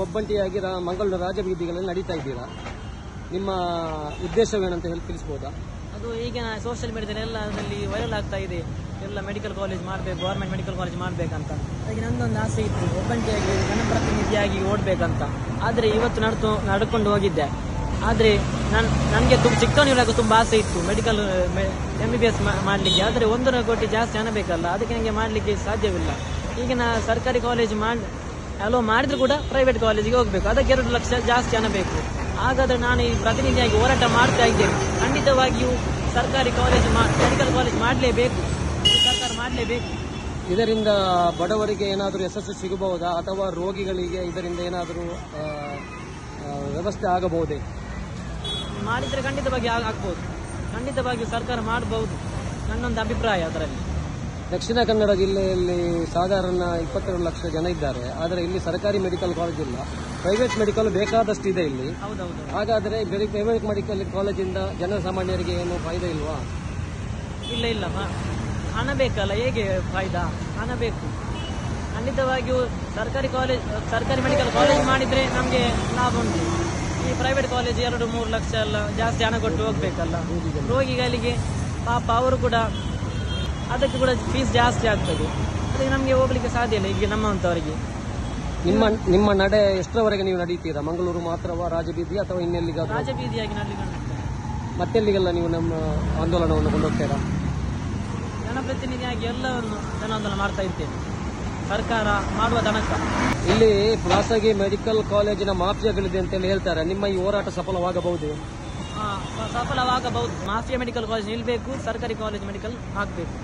ಒಬ್ಬಂಟಿಯಾಗಿ ಮಂಗಳೂರು ರಾಜಬೀದಿಗಳಲ್ಲಿ ನಡೀತಾ ಇದ್ದೀರಾ. ನಿಮ್ಮ ಉದ್ದೇಶವೇನಂತ ಹೇಳಿ ತಿಳಿಸಬಹುದಾ? ಅದು ಈಗಿನ ಸೋಷಿಯಲ್ ಮೀಡಿಯಾದಲ್ಲಿ ಎಲ್ಲ ಅದರಲ್ಲಿ ವೈರಲ್ ಆಗ್ತಾ ಇದೆ. ಎಲ್ಲ ಮೆಡಿಕಲ್ ಕಾಲೇಜ್ ಮಾಡಬೇಕು, ಗೌರ್ಮೆಂಟ್ ಮೆಡಿಕಲ್ ಕಾಲೇಜ್ ಮಾಡಬೇಕಂತ. ಹಾಗೆ ನನ್ನೊಂದು ಆಸೆ ಇತ್ತು, ಒಬ್ಬಂಟಿಯಾಗಿ ಜನಪ್ರತಿನಿಧಿಯಾಗಿ ಓಡಬೇಕಂತ. ಆದರೆ ಇವತ್ತು ನಡ್ಕೊಂಡು ಹೋಗಿದ್ದೆ. ಆದರೆ ನನಗೆ ಚಿಕ್ಕವನಿರುವಾಗ ತುಂಬ ಆಸೆ ಇತ್ತು ಮೆಡಿಕಲ್ MBBS ಮಾಡಲಿಕ್ಕೆ. ಆದರೆ 1 ಕೋಟಿ ಜಾಸ್ತಿ ಹಣ ಬೇಕಲ್ಲ, ಅದಕ್ಕೆ ನನಗೆ ಮಾಡಲಿಕ್ಕೆ ಸಾಧ್ಯವಿಲ್ಲ. ಈಗಿನ ಸರ್ಕಾರಿ ಕಾಲೇಜ್ ಅಲೋ ಮಾಡಿದ್ರು ಕೂಡ ಪ್ರೈವೇಟ್ ಕಾಲೇಜಿಗೆ ಹೋಗಬೇಕು, ಅದಕ್ಕೆ 2 ಲಕ್ಷ ಜಾಸ್ತಿ ಹಣ ಬೇಕು. ಹಾಗಾದರೆ ನಾನು ಈ ಪ್ರತಿನಿಧಿಯಾಗಿ ಹೋರಾಟ ಮಾಡ್ತಾ ಇದ್ದೇನೆ. ಖಂಡಿತವಾಗಿಯೂ ಸರ್ಕಾರಿ ಕಾಲೇಜ್ ಮೆಡಿಕಲ್ ಕಾಲೇಜ್ ಮಾಡಲೇಬೇಕು, ಸರ್ಕಾರ ಮಾಡಲೇಬೇಕು. ಇದರಿಂದ ಬಡವರಿಗೆ ಏನಾದರೂ ಯಶಸ್ಸು ಸಿಗಬಹುದಾ ಅಥವಾ ರೋಗಿಗಳಿಗೆ ಇದರಿಂದ ಏನಾದರೂ ವ್ಯವಸ್ಥೆ ಆಗಬಹುದೇ? ಮಾಡಿದರೆ ಖಂಡಿತವಾಗಿ ಆಗ್ಬೋದು, ಖಂಡಿತವಾಗಿಯೂ ಸರ್ಕಾರ ಮಾಡಬಹುದು, ನನ್ನೊಂದು ಅಭಿಪ್ರಾಯ ಅದರಲ್ಲಿ. ದಕ್ಷಿಣ ಕನ್ನಡ ಜಿಲ್ಲೆಯಲ್ಲಿ ಸಾಧಾರಣ 22 ಲಕ್ಷ ಜನ ಇದ್ದಾರೆ. ಆದರೆ ಇಲ್ಲಿ ಸರ್ಕಾರಿ ಮೆಡಿಕಲ್ ಕಾಲೇಜ್ ಇಲ್ಲ, ಪ್ರೈವೇಟ್ ಮೆಡಿಕಲ್ ಬೇಕಾದಷ್ಟು ಇದೆ ಇಲ್ಲಿ. ಹೌದೌದು. ಹಾಗಾದರೆ ಪ್ರೈವೇಟ್ ಮೆಡಿಕಲ್ ಕಾಲೇಜಿಂದ ಜನಸಾಮಾನ್ಯರಿಗೆ ಏನು ಫಾಯ್ದೆ ಇಲ್ವಾ? ಇಲ್ಲ, ಹಣ ಬೇಕಲ್ಲ, ಹೇಗೆ ಫಾಯ್ದಾ? ಹಣ ಬೇಕು. ಖಂಡಿತವಾಗಿಯೂ ಸರ್ಕಾರಿ ಮೆಡಿಕಲ್ ಕಾಲೇಜ್ ಮಾಡಿದ್ರೆ ನಮಗೆ ಲಾಭ ಉಂಟು. ಈ ಪ್ರೈವೇಟ್ ಕಾಲೇಜ್ 2-3 ಲಕ್ಷ ಎಲ್ಲ ಜಾಸ್ತಿ ಹಣ ಕೊಟ್ಟು ಹೋಗ್ಬೇಕಲ್ಲ ರೋಗಿಗಳಿಗೆ. ಪಾಪ ಅವರು ಕೂಡ ಅದಕ್ಕೆ ಕೂಡ ಫೀಸ್ ಜಾಸ್ತಿ ಆಗ್ತದೆ. ಅದಕ್ಕೆ ನಮಗೆ ಹೋಗ್ಲಿಕ್ಕೆ ಸಾಧ್ಯ ಇಲ್ಲ ಈಗ ನಮ್ಮಂತವರಿಗೆ. ನಿಮ್ಮ ನಡೆ ಎಷ್ಟರವರೆಗೆ ನೀವು ನಡೀತೀರಾ? ಮಂಗಳೂರು ಮಾತ್ರವಾ, ರಾಜಬೀದಿ ಅಥವಾ ಇನ್ನೆಲ್ಲಿಗಾದ್ರೂ? ರಾಜಬೀದಿಯಾಗಿ ನಡೀಲಿಕ್ಕೆ ಮತ್ತೆಲ್ಲಿಗೆಲ್ಲ ನೀವು ನಮ್ಮ ಆಂದೋಲನವನ್ನು ಕೊಂಡೋಗ್ತೀರಾ? ಜನಪ್ರತಿನಿಧಿಯಾಗಿ ಎಲ್ಲವನ್ನು ಜನಾಂದೋಲನ ಮಾಡ್ತಾ ಇದ್ದೇನೆ, ಸರ್ಕಾರ ಮಾಡುವ ತನಕ. ಇಲ್ಲಿ ಖಾಸಗಿ ಮೆಡಿಕಲ್ ಕಾಲೇಜಿನ ಮಾಫಿಯಾಗಳಿದೆ ಅಂತ ಹೇಳ್ತಾರೆ. ನಿಮ್ಮ ಈ ಹೋರಾಟ ಸಫಲವಾಗಬಹುದೇ? ಸಫಲವಾಗಬಹುದು. ಮಾಫಿಯಾ ಮೆಡಿಕಲ್ ಕಾಲೇಜ್ ನಿಲ್ಬೇಕು, ಸರ್ಕಾರಿ ಕಾಲೇಜ್ ಮೆಡಿಕಲ್ ಆಗಬೇಕು.